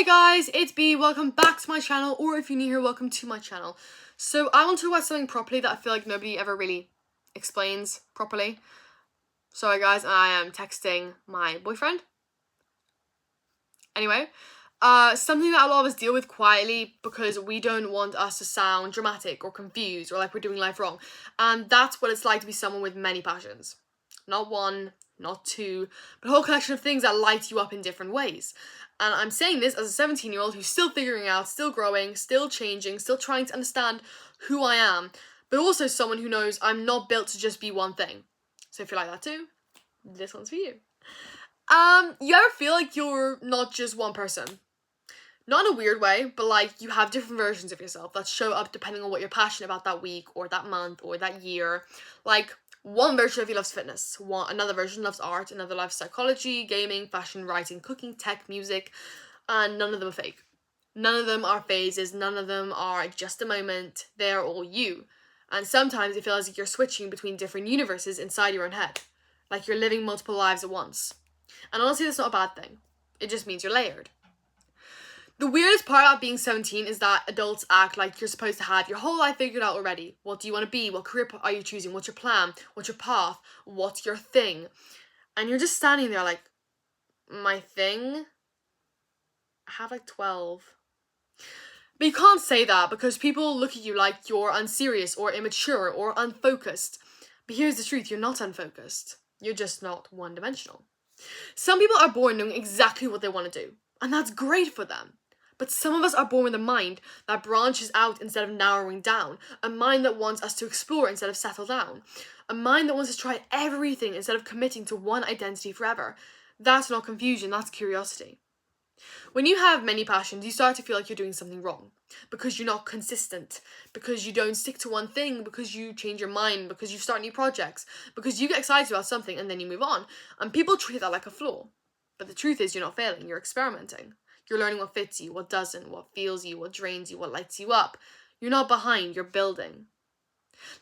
Hey guys, it's B. Welcome back to my channel, or if you're new here, welcome to my channel. So I want to talk about something properly that I feel like nobody ever really explains properly. Sorry guys, I am texting my boyfriend. Anyway, something that a lot of us deal with quietly because we don't want us to sound dramatic or confused or like we're doing life wrong. And that's what it's like to be someone with many passions. Not one, not two, but a whole collection of things that light you up in different ways. And I'm saying this as a 17-year-old who's still figuring out, still growing, still changing, still trying to understand who I am, but also someone who knows I'm not built to just be one thing. So if you're like that too, this one's for you. You ever feel like you're not just one person? Not in a weird way, but like you have different versions of yourself that show up depending on what you're passionate about that week or that month or that year. Like one version of you loves fitness, another version loves art, another loves psychology, gaming, fashion, writing, cooking, tech, music, and none of them are fake. None of them are phases, none of them are just a moment, they're all you. And sometimes it feels like you're switching between different universes inside your own head, like you're living multiple lives at once. And honestly, that's not a bad thing. It just means you're layered. The weirdest part about being 17 is that adults act like you're supposed to have your whole life figured out already. What do you want to be? What career are you choosing? What's your plan? What's your path? What's your thing? And you're just standing there like, my thing? I have like 12. But you can't say that because people look at you like you're unserious or immature or unfocused. But here's the truth, you're not unfocused. You're just not one-dimensional. Some people are born knowing exactly what they want to do, and that's great for them. But some of us are born with a mind that branches out instead of narrowing down, a mind that wants us to explore instead of settle down, a mind that wants to try everything instead of committing to one identity forever. That's not confusion, that's curiosity. When you have many passions, you start to feel like you're doing something wrong because you're not consistent, because you don't stick to one thing, because you change your mind, because you start new projects, because you get excited about something and then you move on. And people treat that like a flaw. But the truth is you're not failing, you're experimenting. You're learning what fits you, what doesn't, what feels you, what drains you, what lights you up. You're not behind, you're building.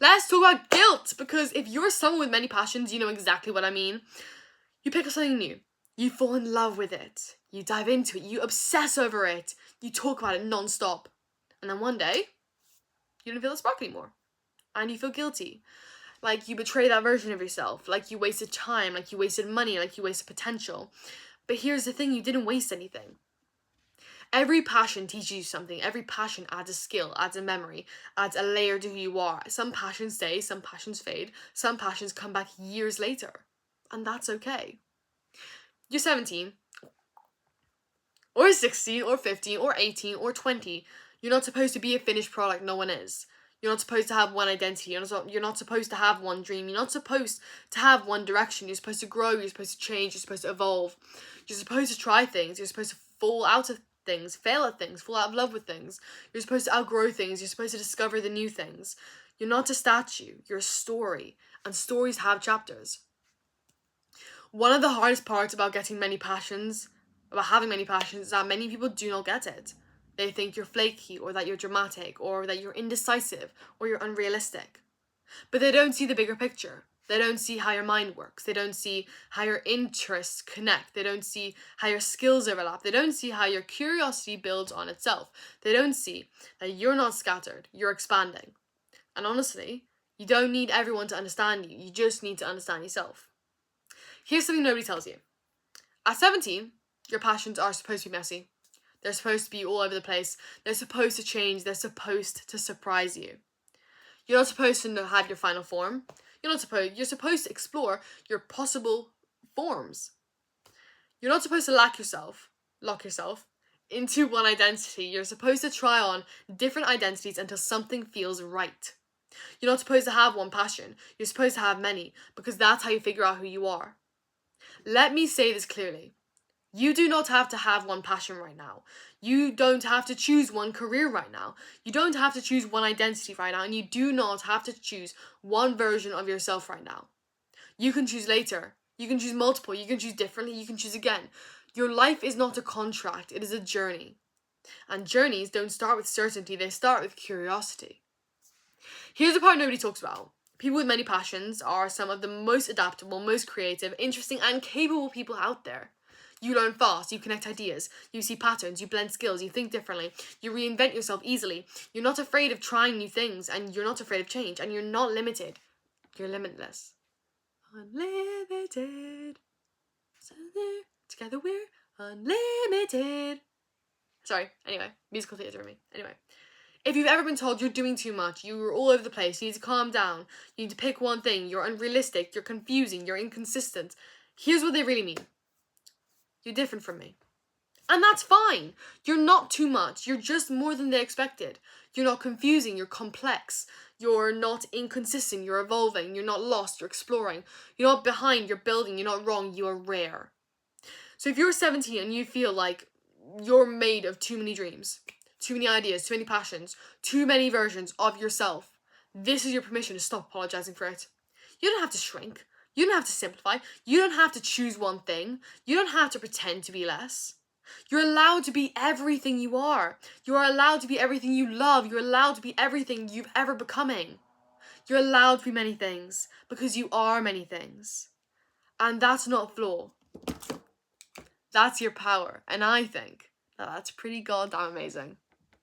Let's talk about guilt, because if you're someone with many passions, you know exactly what I mean. You pick up something new. You fall in love with it. You dive into it. You obsess over it. You talk about it non-stop. And then one day, you don't feel the spark anymore. And you feel guilty. Like you betrayed that version of yourself. Like you wasted time. Like you wasted money. Like you wasted potential. But here's the thing, you didn't waste anything. Every passion teaches you something. Every passion adds a skill, adds a memory, adds a layer to who you are. Some passions stay, some passions fade. Some passions come back years later. And that's okay. You're 17, or 16, or 15, or 18, or 20. You're not supposed to be a finished product, no one is. You're not supposed to have one identity, you're not supposed to have one dream, you're not supposed to have one direction. You're supposed to grow, you're supposed to change, you're supposed to evolve. You're supposed to try things, you're supposed to fall out of things, fail at things, fall out of love with things. You're supposed to outgrow things, you're supposed to discover the new things. You're not a statue, you're a story, and stories have chapters. One of the hardest parts about having many passions, is that many people do not get it. They think you're flaky, or that you're dramatic, or that you're indecisive, or you're unrealistic. But they don't see the bigger picture. They don't see how your mind works. They don't see how your interests connect. They don't see how your skills overlap. They don't see how your curiosity builds on itself. They don't see that you're not scattered, you're expanding. And honestly, you don't need everyone to understand you. You just need to understand yourself. Here's something nobody tells you. At 17, your passions are supposed to be messy. They're supposed to be all over the place. They're supposed to change. They're supposed to surprise you. You're not supposed to have your final form. You're supposed to explore your possible forms. You're not supposed to lock yourself into one identity. You're supposed to try on different identities until something feels right. You're not supposed to have one passion. You're supposed to have many, because that's how you figure out who you are. Let me say this clearly. You do not have to have one passion right now. You don't have to choose one career right now. You don't have to choose one identity right now. And you do not have to choose one version of yourself right now. You can choose later. You can choose multiple. You can choose differently. You can choose again. Your life is not a contract. It is a journey. And journeys don't start with certainty. They start with curiosity. Here's the part nobody talks about. People with many passions are some of the most adaptable, most creative, interesting, and capable people out there. You learn fast, you connect ideas, you see patterns, you blend skills, you think differently, you reinvent yourself easily. You're not afraid of trying new things, and you're not afraid of change, and you're not limited. You're limitless. Unlimited. Together we're unlimited. Sorry, anyway, musical theatre for me. Anyway. If you've ever been told you're doing too much, you're all over the place, you need to calm down, you need to pick one thing, you're unrealistic, you're confusing, you're inconsistent, here's what they really mean. You're different from me. And that's fine. You're not too much. You're just more than they expected. You're not confusing. You're complex. You're not inconsistent. You're evolving. You're not lost. You're exploring. You're not behind. You're building. You're not wrong. You are rare. So if you're 17 and you feel like you're made of too many dreams, too many ideas, too many passions, too many versions of yourself, this is your permission to stop apologizing for it. You don't have to shrink. You don't have to simplify. You don't have to choose one thing. You don't have to pretend to be less. You're allowed to be everything you are. You are allowed to be everything you love. You're allowed to be everything you've ever becoming. You're allowed to be many things because you are many things. And that's not a flaw. That's your power. And I think that that's pretty goddamn amazing.